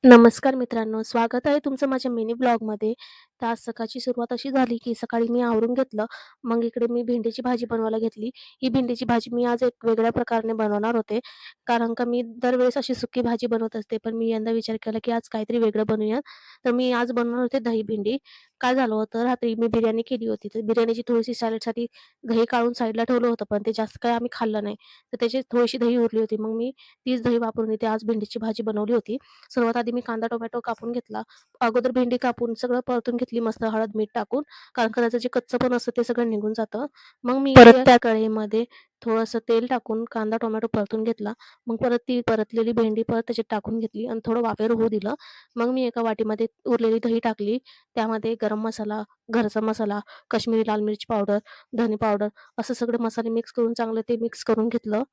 नमस्कार मित्रांनो, स्वागत आहे तुमचं माझ्या मिनी ब्लॉगमध्ये. तर आज सकाळची सुरुवात अशी झाली, की सकाळी मी आवरून घेतलं. मग इकडे मी भेंडीची भाजी बनवायला घेतली. ही भेंडीची भाजी मी आज एक वेगळ्या प्रकाराने बनवणार होते. कारण का मी दरवेळेस अशी सुकी भाजी बनवत असते, पण मी यंदा विचार केला, की आज काहीतरी वेगळं बनवूया. तर मी आज बनवणार होते दही भेंडी. काय झालं होतं, रात्री मी बिर्याणी केली होती. तर बिर्याणीची थोडीशी सॅलडसाठी दही काढून साईडला ठेवलं होतं, पण ते जास्त काही आम्ही खाल्लं नाही. तर त्याची थोडीशी दही उरली होती. मग मी तीच दही वापरून इथे आज भेंडीची भाजी बनवली होती. सर्वात आधी मी कांदा, टोमॅटो कापून घेतला. अगोदर भेंडी कापून सगळं परतून घेतली मस्त हळद, मीठ टाकून. कारण का त्याचं जे कच्चंपण असतं ते सगळं निघून जातं. मग मी परत त्या कढईमध्ये थोडंसं तेल टाकून कांदा, टोमॅटो परतून घेतला. मग परत ती परतलेली भेंडी परत त्याच्यात टाकून घेतली आणि थोडं वाफेवर होऊ दिलं. मग मी एका वाटीमध्ये उरलेली दही टाकली. त्यामध्ये गरम मसाला, घरचा मसाला, काश्मीरी लाल मिरची पावडर, धने पावडर असं सगळे मसाले मिक्स करून चांगलं ते मिक्स करून घेतलं.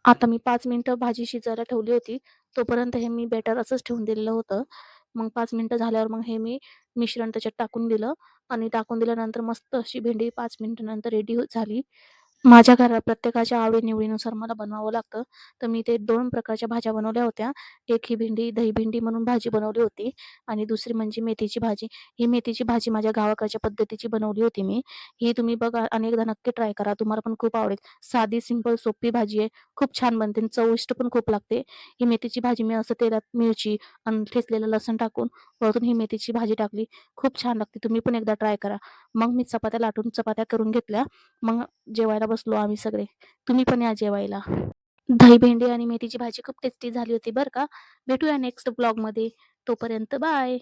आता मी 5 मिनिटं भाजी शिजायला ठेवली होती. तोपर्यंत हे मी बॅटर असंच ठेवून दिलेलं होतं. मग 5 मिनिटं झाल्यावर मग हे मी मिश्रण त्याच्यात टाकून दिलं आणि टाकून दिल्यानंतर मस्त अशी भेंडी 5 मिनिटानंतर रेडी झाली. माझ्या घरात प्रत्येकाच्या आवडी-निवडीनुसार मला बनवावं लागतं. तर मी ते 2 प्रकारच्या भाज्या बनवल्या होत्या. एक ही भेंडी, दही भेंडी म्हणून भाजी बनवली होती आणि दुसरी म्हणजे मेथीची भाजी. ही मेथीची भाजी माझ्या गावाकडच्या पद्धतीची बनवली होती मी. ही तुम्ही बघा आणि एकदा नक्की ट्राय करा. तुम्हाला पण खूप आवडेल. साधी, सिंपल, सोपी भाजी आहे. खूप छान बनते आणि चविष्ट पण खूप लागते. ही मेथीची भाजी मी असं तेलात मिरची आणि ठेचलेलं लसूण टाकून वरून ही मेथीची भाजी टाकली. खूप छान लागते. तुम्ही पण एकदा ट्राय करा. मग मी चपात्या लाटून चपात्या करून घेतल्या. मग जेवायला बसलो आम्ही सगळे. तुम्ही पण या जेवायला. दही भेंडी आणि मेथीची भाजी खूप टेस्टी झाली होती बरं का. भेटूया नेक्स्ट ब्लॉगमध्ये. तोपर्यंत बाय.